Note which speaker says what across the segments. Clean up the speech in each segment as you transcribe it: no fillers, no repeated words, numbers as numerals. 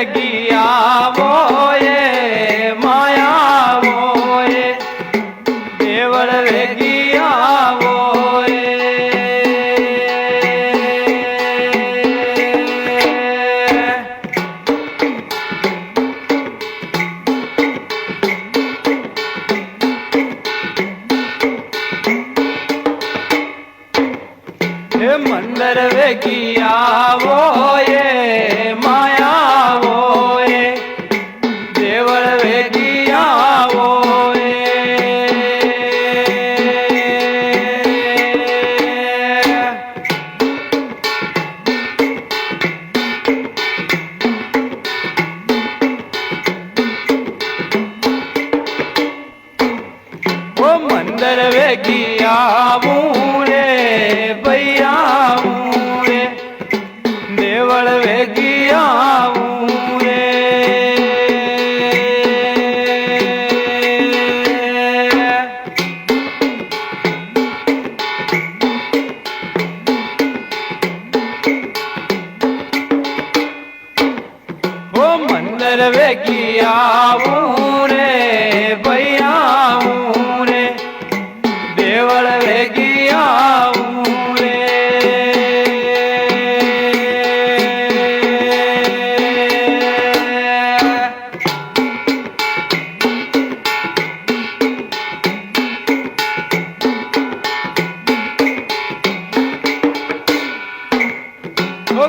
Speaker 1: વેગી આવો એ માયા એ દેવળ વેગી આવો મંદર વેગી આવો એ માયાવો એ દેવળ વેગી આવો ઓ મંદર વેગી આવું રે ભૈયા દેવળ વેગી આવું રે ઓ મંદર વેગી આવું રે ભૈયા રે દેવળ વેગી આવું રે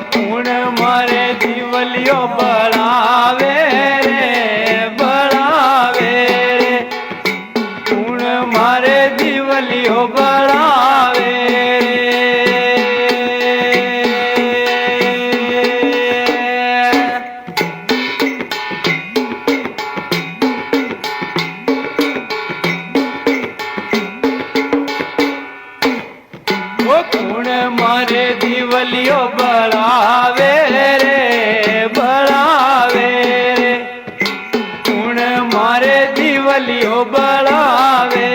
Speaker 1: કુણ મારે દીવલિયો બળાવે રે બળાવે રે કુણ મારે દીવલિયો બળાવે ઓ કુણ મારે દીવલિયો બળાવે રે બળાવે રે કુણ મારે દીવલિયો બળાવે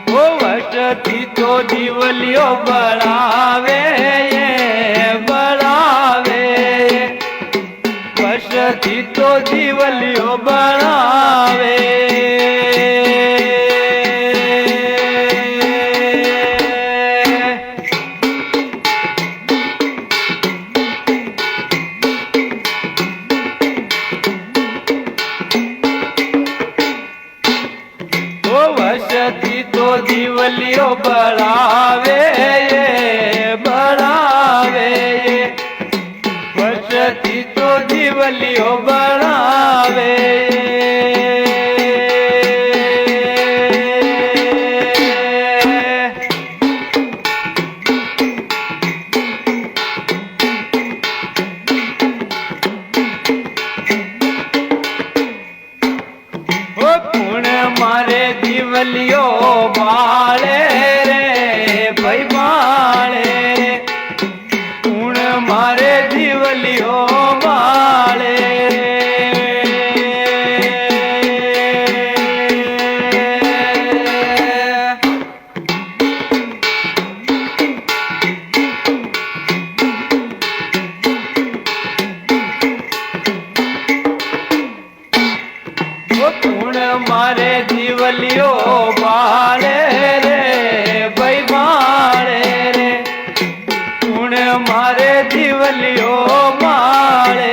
Speaker 1: વટથી તો દીવલિયો બળાવે બળાવે વટથી તો દીવલિયો બળાવે વસતી તો દીવલિયો બળાવે બળાવે વસતી તો દીવલિયો બળાવે કુણ મારે દીવલિયો બાળે રે ભાઈ બાળે કુણ મારે દીવલિયો બાળે કુણ મારે દીવલિયો બાળે રે ભાઈ બાળે રે કુણ મારે દીવલિયો બાળે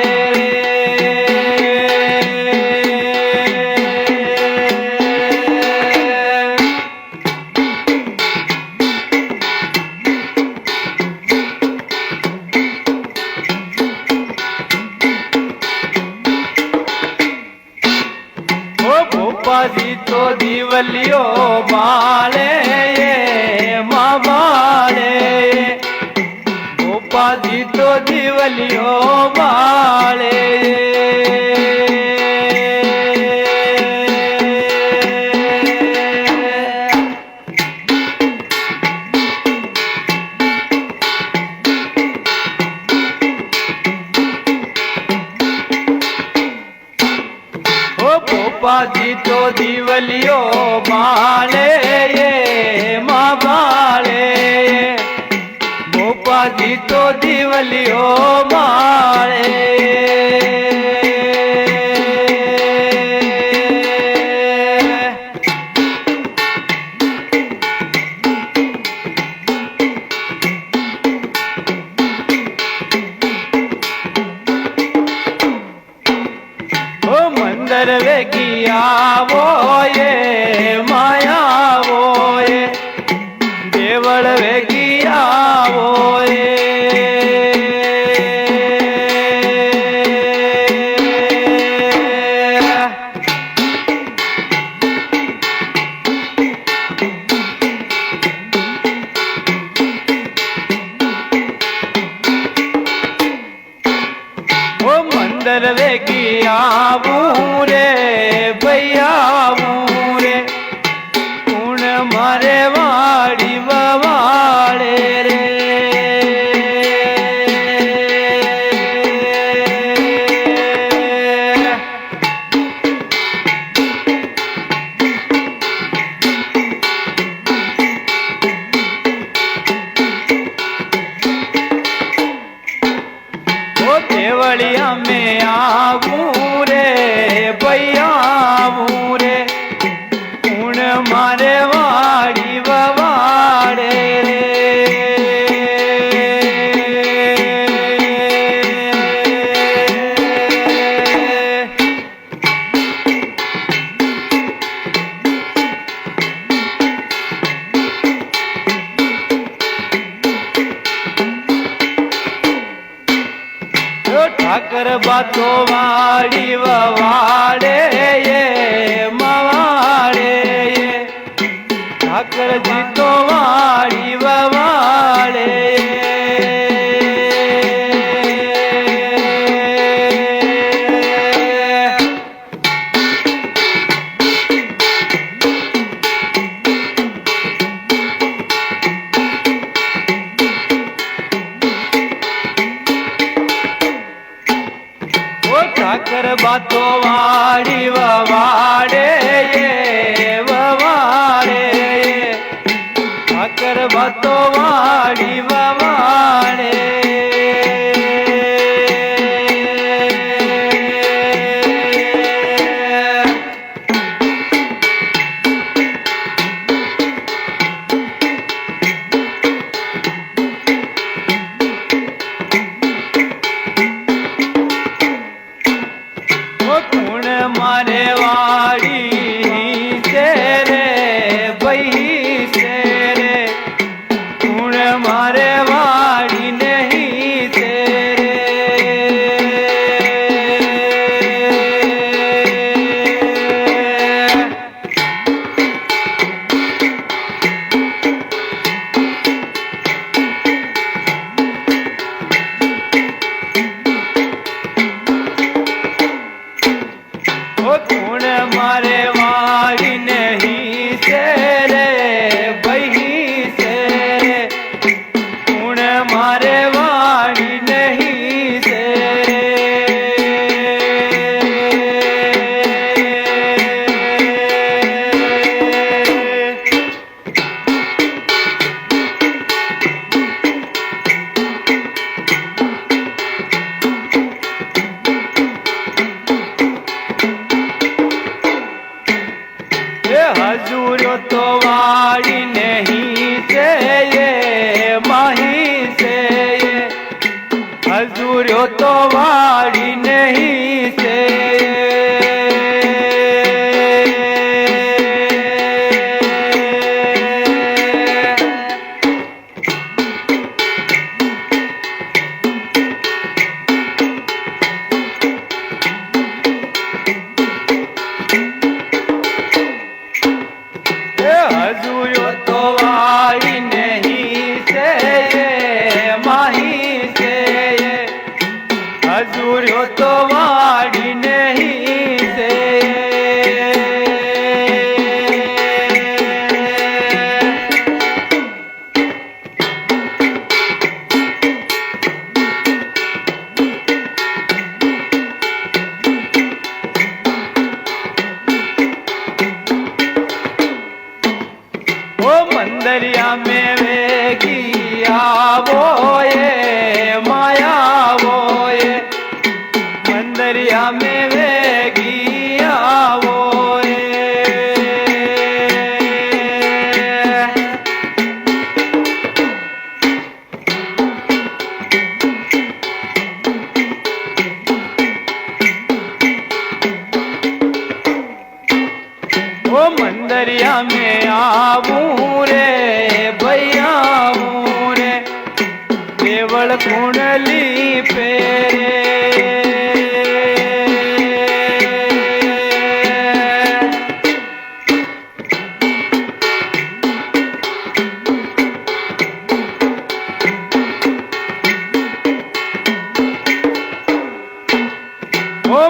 Speaker 1: ભોપાજી તો દીવલિયો બાળે મા બાળે ભોપાજી તો દીવલિયો બાળે દીવલિયો બાળે માં બાળે ભોપાજી તો દીવલિયો બાળે મંદર વેગી આવો માયાવો દેવળ વેગી આવો મંદર વેગી આવું રે ભૈયાવું રે કુણ મારે વાડી વવાડે રે દેવળિયા में આવું રે ભૈયાવું રે કુણ મારે વાડી વવાડે રે ઠાકર બાતો વાડી વવાડે મવાડે ઠાકરજી તો વાડી વવાડે ઠાકર બાતો વાડી વવાડે વવાડે ઠાકર બાતો વાડી વવાડે કુણ મારે વાડી છે રે ભઈ છે રે કુણ મારે વાડી નહીં છે કુણ મારે વાડી નહીં છે રે ભઈ છે રે કુણ મારે વાડી નહીં છે હજુરો તો વાડી નહીં છે માહી છે હજુરો તો વાડી નહીં છે હજુરો તો વાડી નહીં છે માહી છે હજુરો તો વાડી मंदरिया में आऊं रे भैया आऊं रे देवल कुंडली पेरे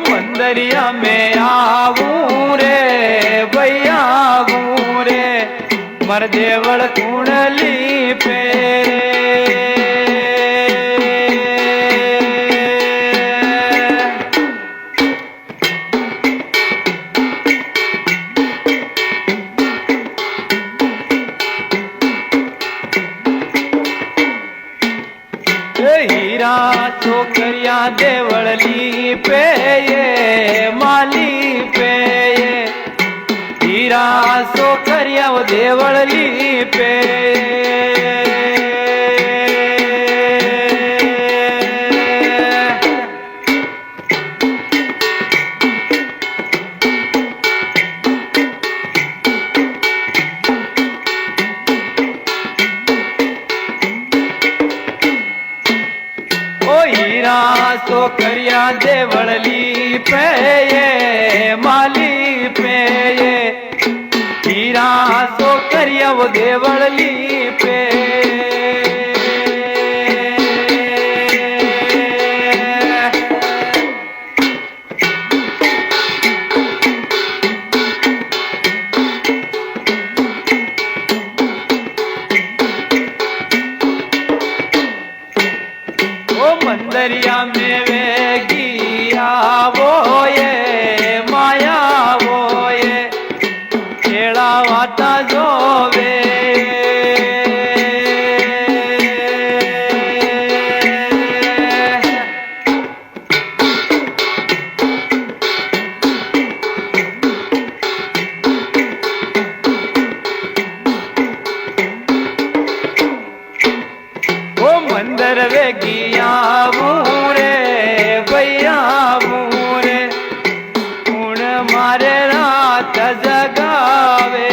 Speaker 1: मंदरिया में आऊं रे भैया आऊं रे मर देवल कुंडली पेरे हीरा छोकरिया देवळली पे ये माली पे ये हीरा छोकरिया वो देवळली पे छोकरिया देवळली पे ये माली पे ये हीरा छोकरिया वो देवळली पे मंदरिया में वेगिया वो ये माया वो ये खेड़ा वाता जो वे मंदर वेगिया रे भैया रे कुण मारे रात जगावे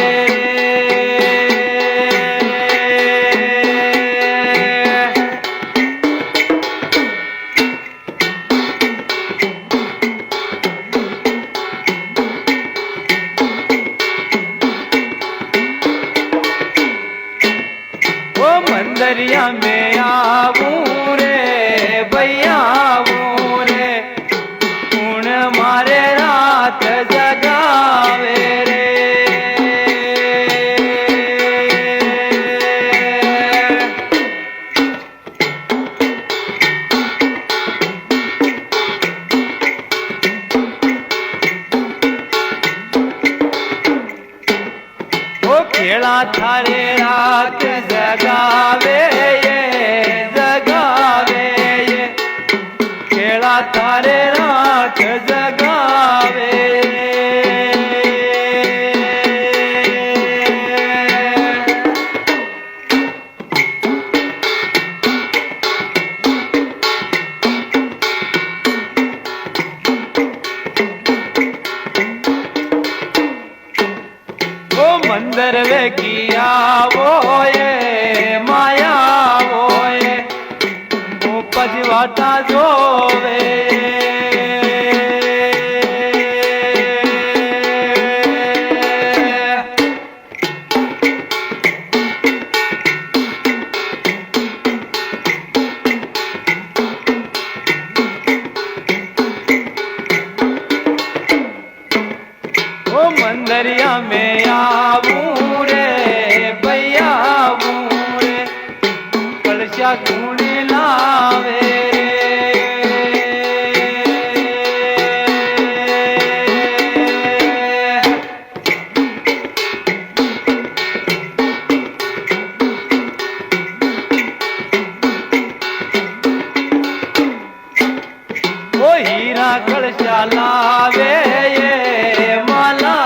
Speaker 1: मंदरिया में आऊं रे भैया आऊं रे कुण मारे रात जगावे रे ओ खेड़ा थारे रात जगावे तारे रात जगावे वो मंदिर वे किया वो ये माया वो ये वो पजवाता जो वे मंदरिया में आऊं रे भैया आऊं रे कलशा कुणी लावे ओ हीरा कलशा लावे ये माला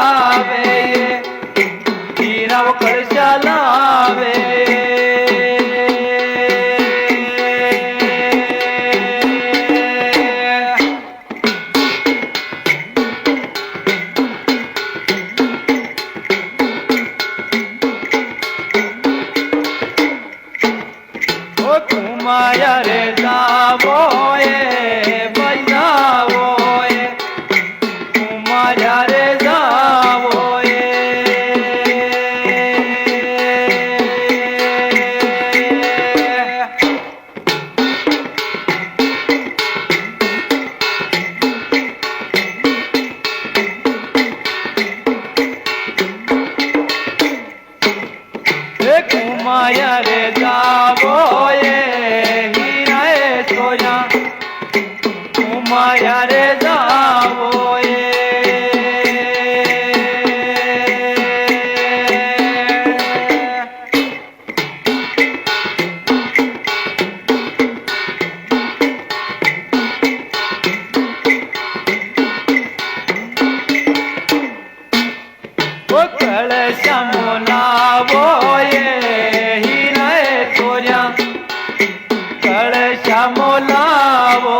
Speaker 1: हीरा वो कलशा लावे માયા રે જાવો એ બજાવો એ માયા રે જાવો એ માયા રે જાવો એ હીરાએ સોયા માયા રે જાવો એ કળશા મોલાવો એ કળશા મોલાવો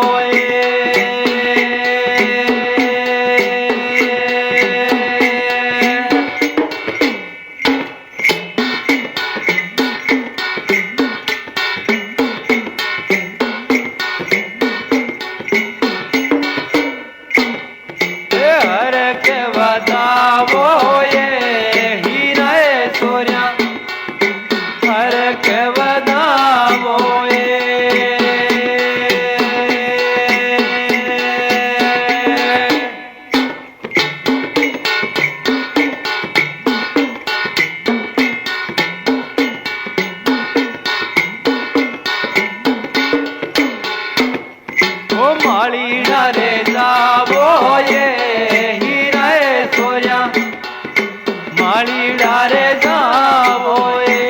Speaker 1: હર કે વધાવો એ હીરાએ સોર્યા હર કે વધાવો માળીડા રે જાવો એ હીરાએ સોર્યા માળીડા રે જાવો એ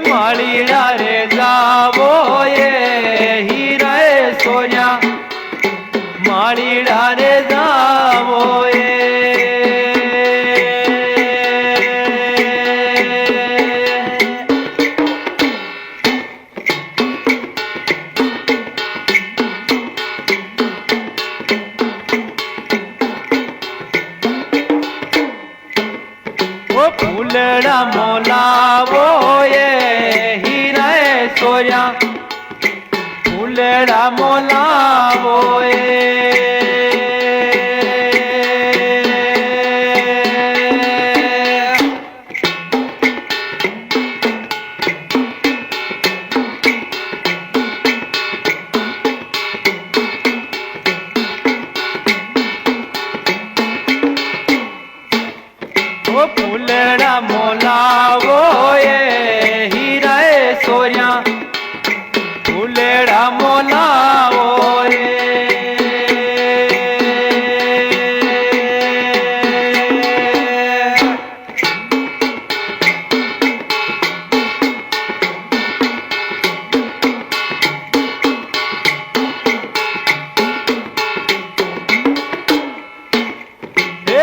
Speaker 1: માળીડા રે જાવો એ હીરાએ સોયા માળીડા રે જાવો એ ફૂલડા મોલાવો એ હીરાએ સોયા ફૂલડા મોલાવો એ ફૂલડા મોલાવો એ હીરાએ સોર્યા ફૂલડા મોલાવો એ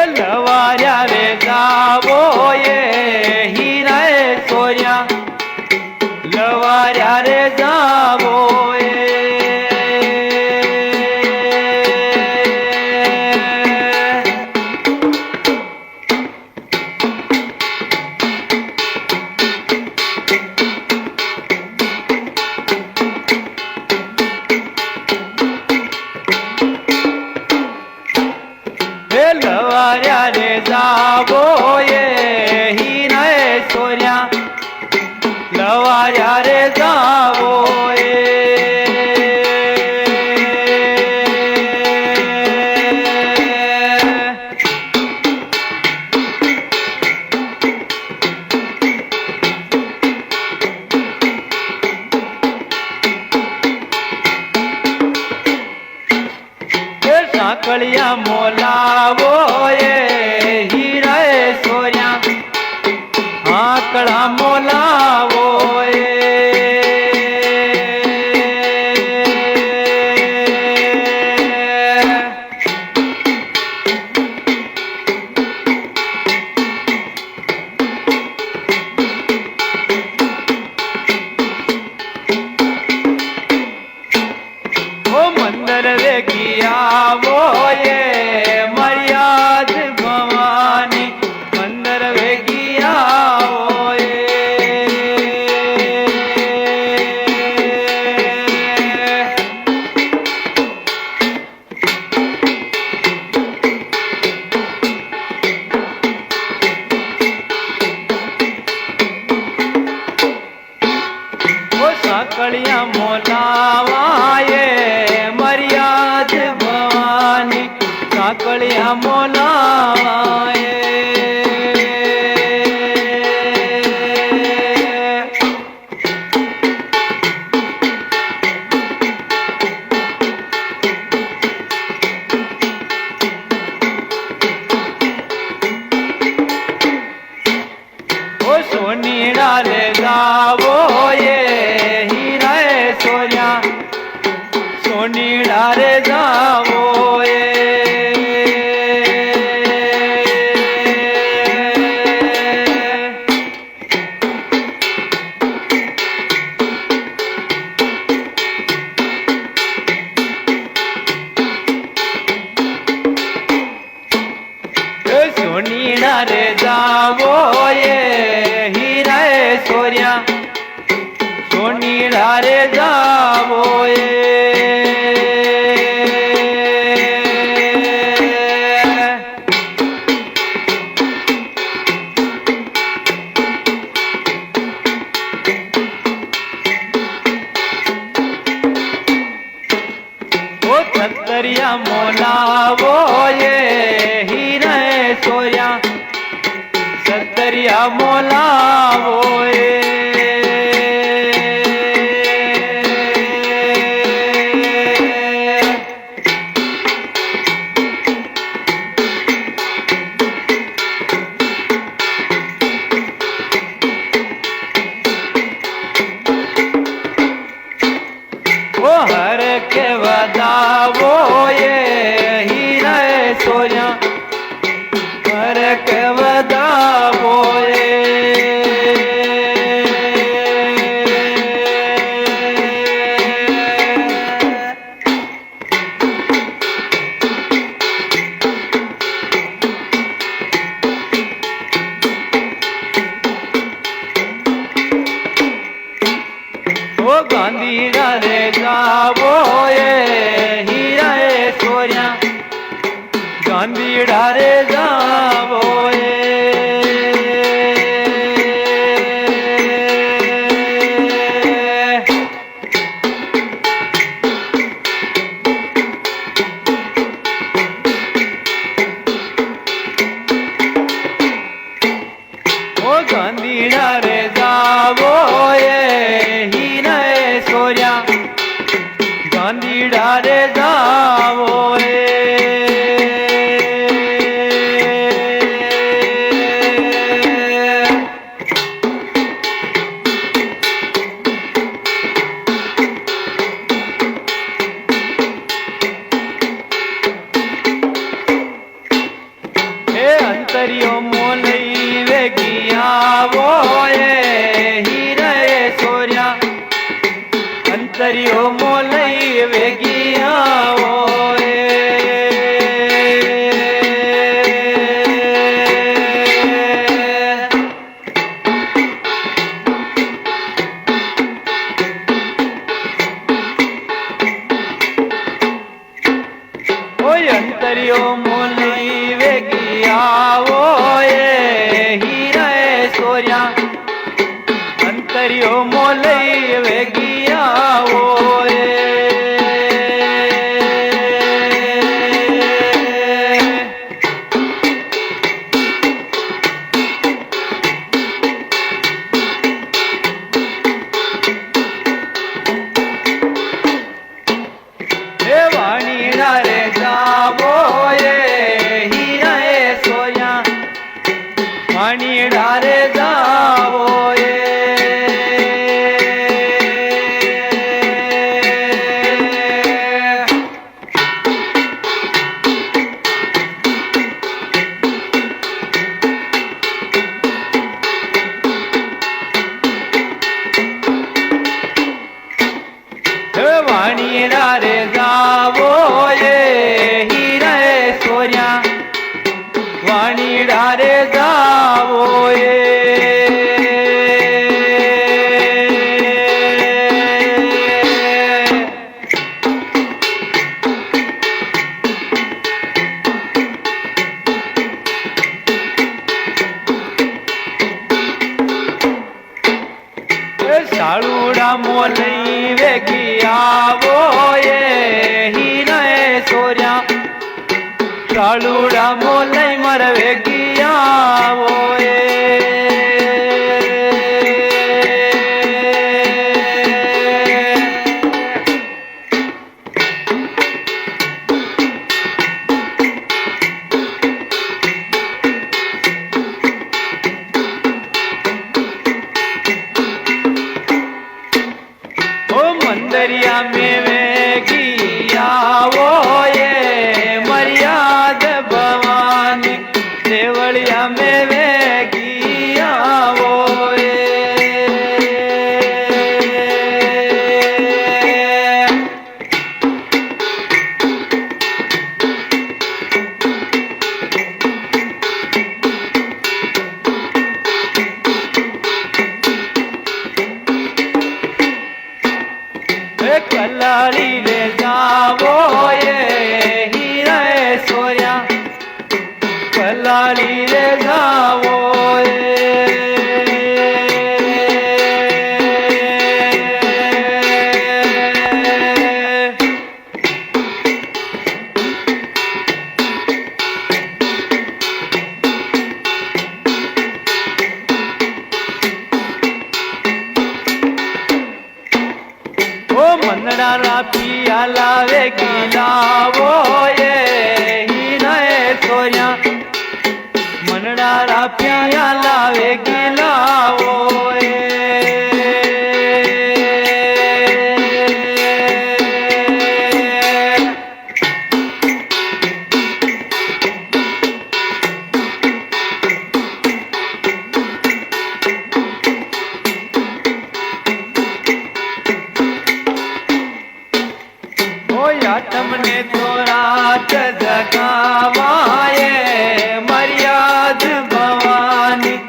Speaker 1: લવાર્યા રે જાવો એ હીરાએ સોર્યા લવાર્યા રે જાવો એ લવાર્યા રે જાવો એ હીરાએ સોર્યા લવાર્યા રે જાવો એ સાંકળિયા મોલાવો એ હીરાએ સોર્યા આંકડા મોલાવો એ મોલાએ સોનીડા રે ગાવો એ હીરા સોર્યા સોનીડા રે ગાવો એ સોનીડા રે ગાવો એ સોર્યા સોનીડા રે જાવો એ ઓ છતરિયા મોલાવો એ હીરા સોર્યા છતરિયા મોલાવો એ હર કે વધાવો એ હીરા સોર્યા હર કે વધાવો એ ગાંધીડા રે ગાવો એ હીરા સોર્યા ગાંધીડા રે ગાવો એ ગાંધીડા રે ગાવો એ હીરા સોર્યા ગાંધીડા રે ગાવો એ અંતરિયો મોલઈ વેગી આવો એ હીરા સોર્યા અંતરિયો મોલઈ વેગી આવો એ અંતરિયો મોલઈ વેગી આવો એ હીરા સોર્યા અંતરિયો મોલઈ વેગી આવો એ વાણીડા રે ગાવો એ હીરા સોર્યા વાણીડા રે ગાવો એ વાણીડા રે ગાવો એ હીરા સોર્યા વાણીડા રે ગાવો એ સાળુડા મોલઈ વેગી આવો એ હીરા સોર્યા કાળુડા મોલઈ મરવે ગયા ઓએ मंदरिया में वेगिया वो ये मर्याद भवानी देवलिया में वेगिया वो ये कलाड़ी रे जावो ये हीरा सोया कलाड़ी रे जावो ये मनड़ा पिया लावे गिलावो ये हीरा सोया मनड़ा पिया लावे गिलावो ये તમને તો રાત જગાવાએ મર્યાદ ભવાની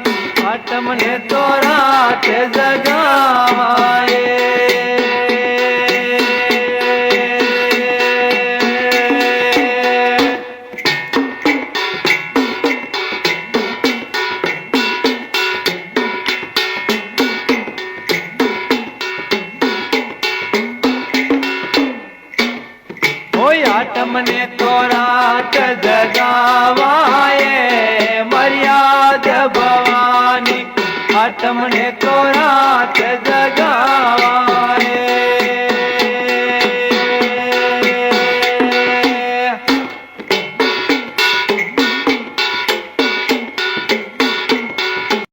Speaker 1: તમને તો રાત જગાવાએ તમને તો રાત જગાવાએ મર્યાદ ભવાની તમને તો રાત જગાવાએ